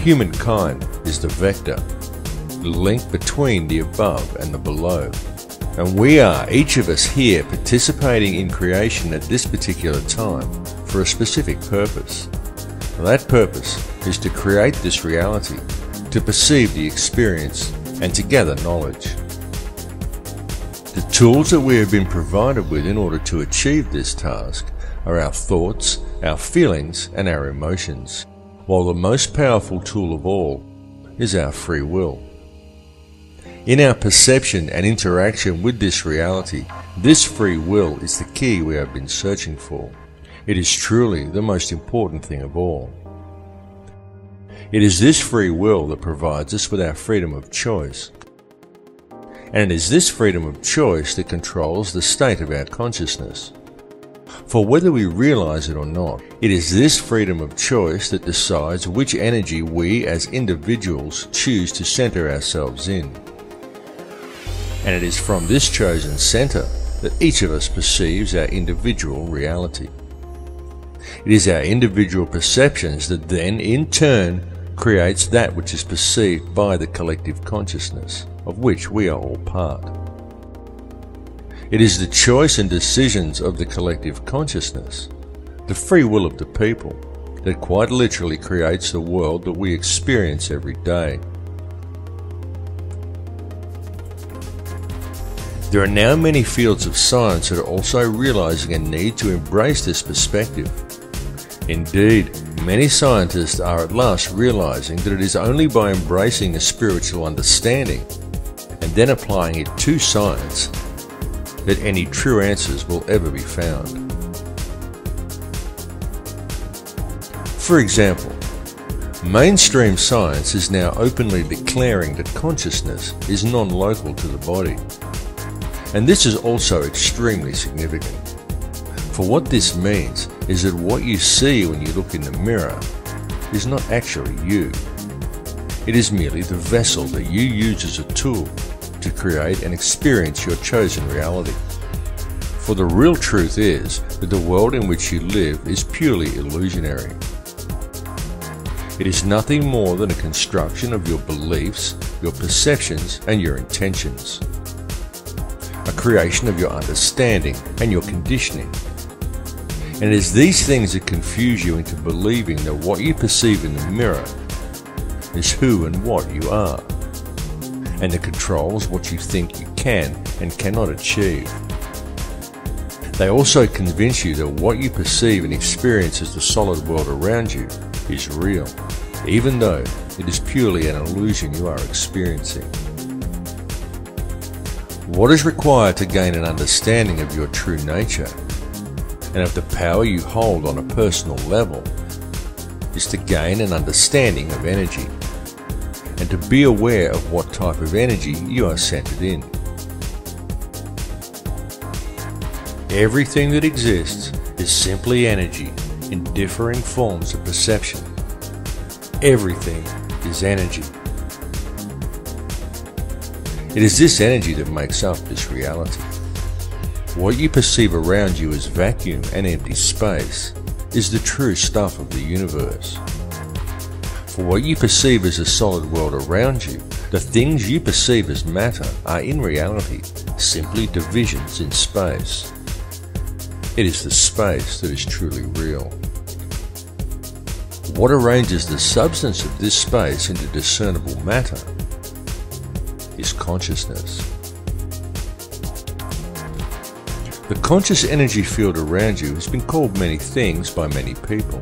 Humankind is the vector, the link between the above and the below. And we are, each of us here, participating in creation at this particular time for a specific purpose. That purpose is to create this reality, to perceive the experience, and to gather knowledge. The tools that we have been provided with in order to achieve this task are our thoughts, our feelings, and our emotions, while the most powerful tool of all is our free will. In our perception and interaction with this reality, this free will is the key we have been searching for. It is truly the most important thing of all. It is this free will that provides us with our freedom of choice. And it is this freedom of choice that controls the state of our consciousness. For whether we realize it or not, it is this freedom of choice that decides which energy we as individuals choose to center ourselves in. And it is from this chosen center that each of us perceives our individual reality. It is our individual perceptions that then, in turn, creates that which is perceived by the collective consciousness, of which we are all part. It is the choice and decisions of the collective consciousness, the free will of the people, that quite literally creates the world that we experience every day. There are now many fields of science that are also realizing a need to embrace this perspective. Indeed, many scientists are at last realizing that it is only by embracing a spiritual understanding and then applying it to science that any true answers will ever be found. For example, mainstream science is now openly declaring that consciousness is non-local to the body. And this is also extremely significant. For what this means is that what you see when you look in the mirror is not actually you. It is merely the vessel that you use as a tool to create and experience your chosen reality. For the real truth is that the world in which you live is purely illusionary. It is nothing more than a construction of your beliefs, your perceptions, and your intentions. A creation of your understanding and your conditioning. And it is these things that confuse you into believing that what you perceive in the mirror is who and what you are, and that controls what you think you can and cannot achieve. They also convince you that what you perceive and experience as the solid world around you is real, even though it is purely an illusion you are experiencing. What is required to gain an understanding of your true nature and of the power you hold on a personal level is to gain an understanding of energy and to be aware of what type of energy you are centered in. Everything that exists is simply energy in differing forms of perception. Everything is energy. It is this energy that makes up this reality. What you perceive around you as vacuum and empty space is the true stuff of the universe. For what you perceive as a solid world around you, the things you perceive as matter are in reality simply divisions in space. It is the space that is truly real. What arranges the substance of this space into discernible matter is consciousness. The conscious energy field around you has been called many things by many people.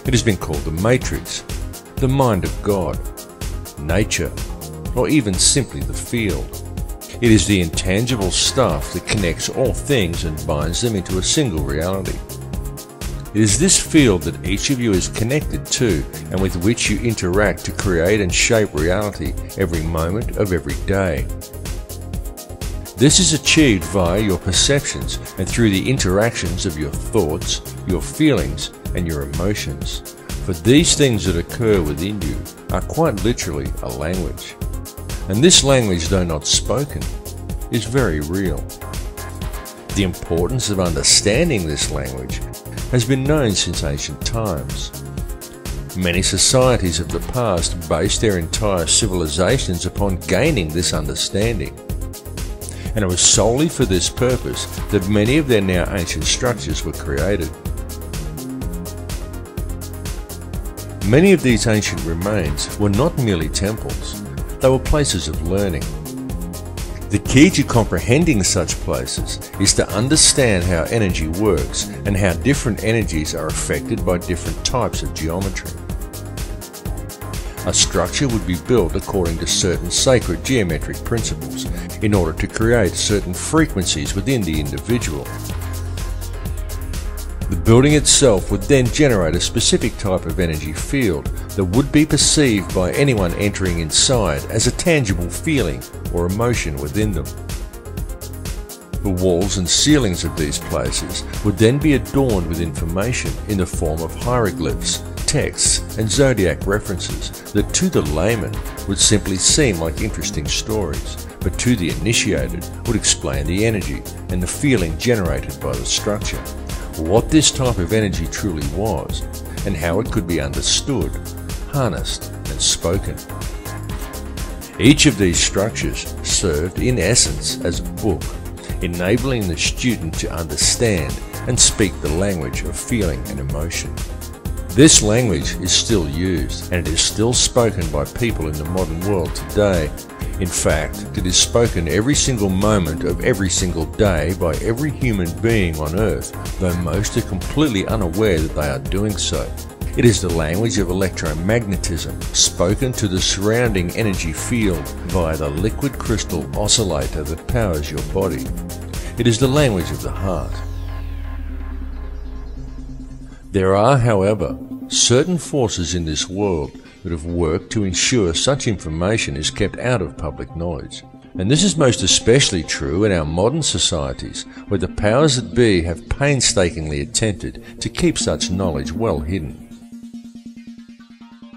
It has been called the matrix, the mind of God, nature, or even simply the field. It is the intangible stuff that connects all things and binds them into a single reality. It is this field that each of you is connected to and with which you interact to create and shape reality every moment of every day. This is achieved via your perceptions and through the interactions of your thoughts, your feelings, and your emotions. For these things that occur within you are quite literally a language. And this language, though not spoken, is very real. The importance of understanding this language has been known since ancient times. Many societies of the past based their entire civilizations upon gaining this understanding. And it was solely for this purpose that many of their now ancient structures were created. Many of these ancient remains were not merely temples, they were places of learning. The key to comprehending such places is to understand how energy works and how different energies are affected by different types of geometry. A structure would be built according to certain sacred geometric principles in order to create certain frequencies within the individual. The building itself would then generate a specific type of energy field that would be perceived by anyone entering inside as a tangible feeling or emotion within them. The walls and ceilings of these places would then be adorned with information in the form of hieroglyphs, texts, and zodiac references that to the layman would simply seem like interesting stories, but to the initiated would explain the energy and the feeling generated by the structure, what this type of energy truly was, and how it could be understood, harnessed, and spoken. Each of these structures served in essence as a book, enabling the student to understand and speak the language of feeling and emotion. This language is still used, and it is still spoken by people in the modern world today. In fact, it is spoken every single moment of every single day by every human being on earth, though most are completely unaware that they are doing so. It is the language of electromagnetism, spoken to the surrounding energy field via the liquid crystal oscillator that powers your body. It is the language of the heart. There are, however, certain forces in this world that have worked to ensure such information is kept out of public knowledge. And this is most especially true in our modern societies, where the powers that be have painstakingly attempted to keep such knowledge well hidden.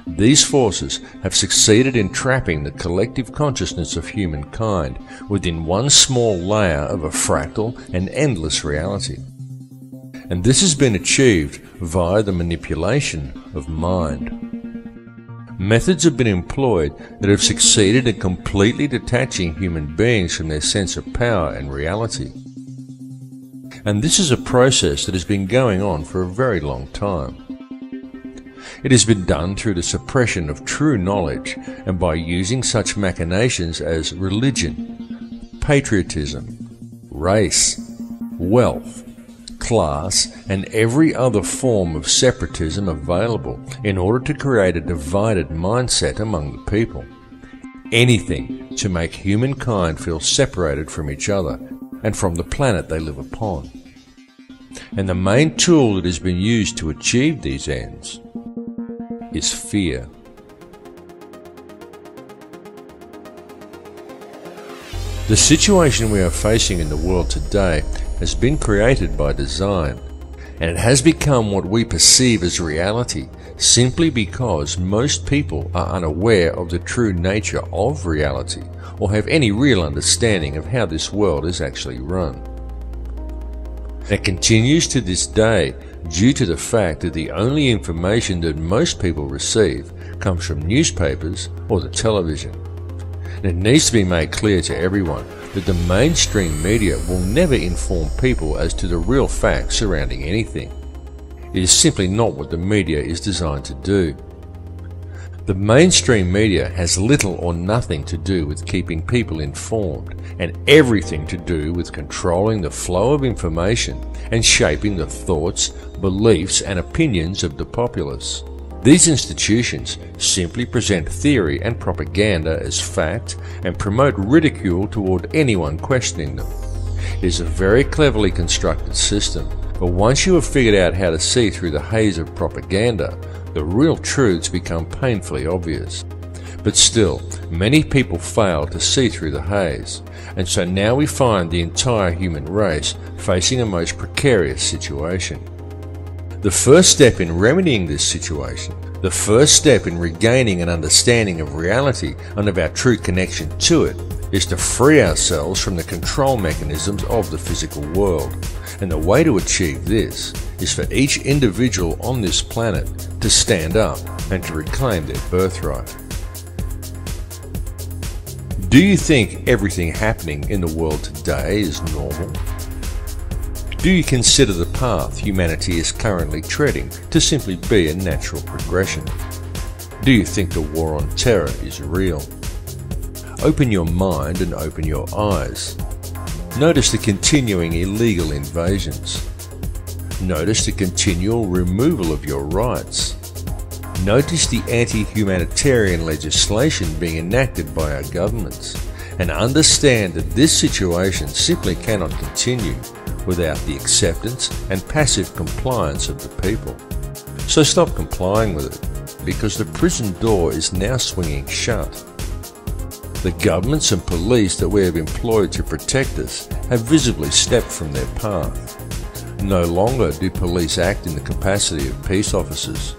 These forces have succeeded in trapping the collective consciousness of humankind within one small layer of a fractal and endless reality. And this has been achieved via the manipulation of mind. Methods have been employed that have succeeded in completely detaching human beings from their sense of power and reality. And this is a process that has been going on for a very long time. It has been done through the suppression of true knowledge and by using such machinations as religion, patriotism, race, wealth, class, and every other form of separatism available in order to create a divided mindset among the people. Anything to make humankind feel separated from each other and from the planet they live upon. And the main tool that has been used to achieve these ends is fear. The situation we are facing in the world today has been created by design, and it has become what we perceive as reality simply because most people are unaware of the true nature of reality or have any real understanding of how this world is actually run. It continues to this day due to the fact that the only information that most people receive comes from newspapers or the television. And it needs to be made clear to everyone that the mainstream media will never inform people as to the real facts surrounding anything. It is simply not what the media is designed to do. The mainstream media has little or nothing to do with keeping people informed, and everything to do with controlling the flow of information and shaping the thoughts, beliefs, and opinions of the populace. These institutions simply present theory and propaganda as fact and promote ridicule toward anyone questioning them. It is a very cleverly constructed system, but once you have figured out how to see through the haze of propaganda, the real truths become painfully obvious. But still, many people fail to see through the haze, and so now we find the entire human race facing a most precarious situation. The first step in remedying this situation, the first step in regaining an understanding of reality and of our true connection to it, is to free ourselves from the control mechanisms of the physical world. And the way to achieve this is for each individual on this planet to stand up and to reclaim their birthright. Do you think everything happening in the world today is normal? Do you consider the path humanity is currently treading to simply be a natural progression? Do you think the war on terror is real? Open your mind and open your eyes. Notice the continuing illegal invasions. Notice the continual removal of your rights. Notice the anti-humanitarian legislation being enacted by our governments, and understand that this situation simply cannot continue without the acceptance and passive compliance of the people. So stop complying with it, because the prison door is now swinging shut. The governments and police that we have employed to protect us have visibly stepped from their path. No longer do police act in the capacity of peace officers.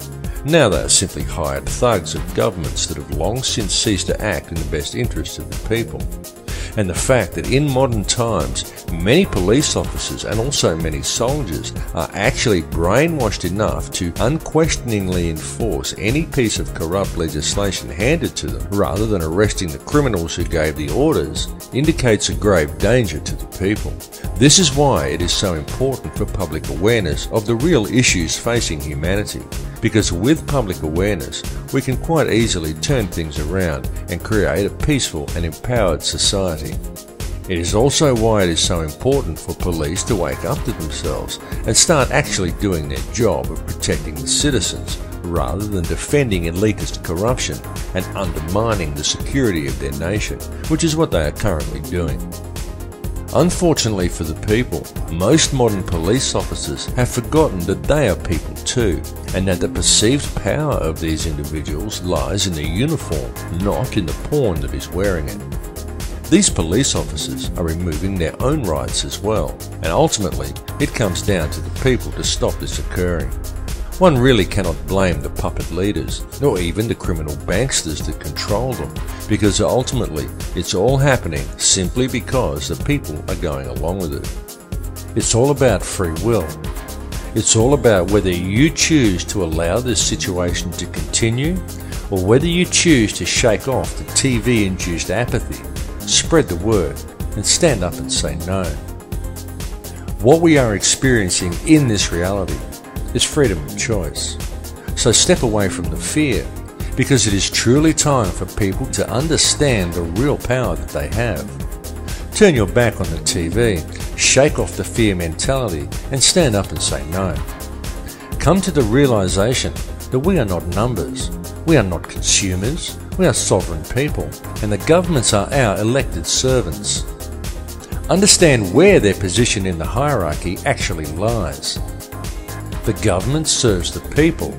Now they are simply hired thugs of governments that have long since ceased to act in the best interests of the people. And the fact that in modern times many police officers and also many soldiers are actually brainwashed enough to unquestioningly enforce any piece of corrupt legislation handed to them rather than arresting the criminals who gave the orders indicates a grave danger to the people. This is why it is so important for public awareness of the real issues facing humanity, because with public awareness we can quite easily turn things around and create a peaceful and empowered society. It is also why it is so important for police to wake up to themselves and start actually doing their job of protecting the citizens rather than defending elitist corruption and undermining the security of their nation, which is what they are currently doing. Unfortunately for the people, most modern police officers have forgotten that they are people too, and that the perceived power of these individuals lies in the uniform, not in the pawn that is wearing it. These police officers are removing their own rights as well, and ultimately it comes down to the people to stop this occurring. One really cannot blame the puppet leaders, nor even the criminal banksters that control them, because ultimately it's all happening simply because the people are going along with it. It's all about free will. It's all about whether you choose to allow this situation to continue, or whether you choose to shake off the TV-induced apathy, spread the word, and stand up and say no. What we are experiencing in this reality is freedom of choice. So step away from the fear, because it is truly time for people to understand the real power that they have. Turn your back on the TV, shake off the fear mentality, and stand up and say no. Come to the realization that we are not numbers, we are not consumers, we are sovereign people, and the governments are our elected servants. Understand where their position in the hierarchy actually lies. The government serves the people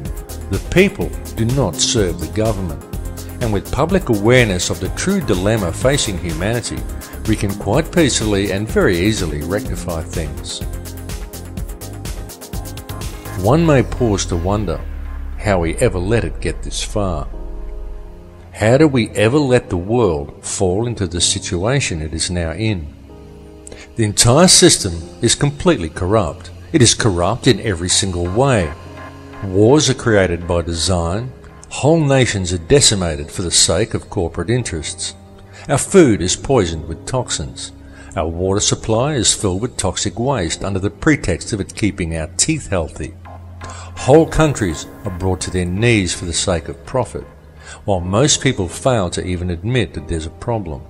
do not serve the government. And with public awareness of the true dilemma facing humanity, we can quite peacefully and very easily rectify things. One may pause to wonder how we ever let it get this far. How do we ever let the world fall into the situation it is now in? The entire system is completely corrupt. It is corrupt in every single way. Wars are created by design. Whole nations are decimated for the sake of corporate interests. Our food is poisoned with toxins. Our water supply is filled with toxic waste under the pretext of it keeping our teeth healthy. Whole countries are brought to their knees for the sake of profit, while most people fail to even admit that there's a problem.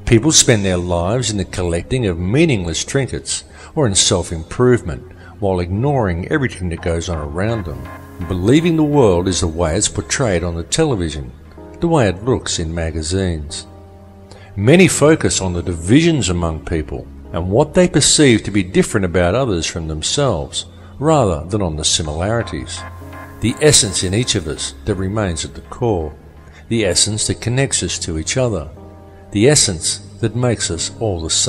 People spend their lives in the collecting of meaningless trinkets or in self-improvement, while ignoring everything that goes on around them, believing the world is the way it's portrayed on the television, the way it looks in magazines. Many focus on the divisions among people and what they perceive to be different about others from themselves, rather than on the similarities. The essence in each of us that remains at the core, the essence that connects us to each other, the essence that makes us all the same.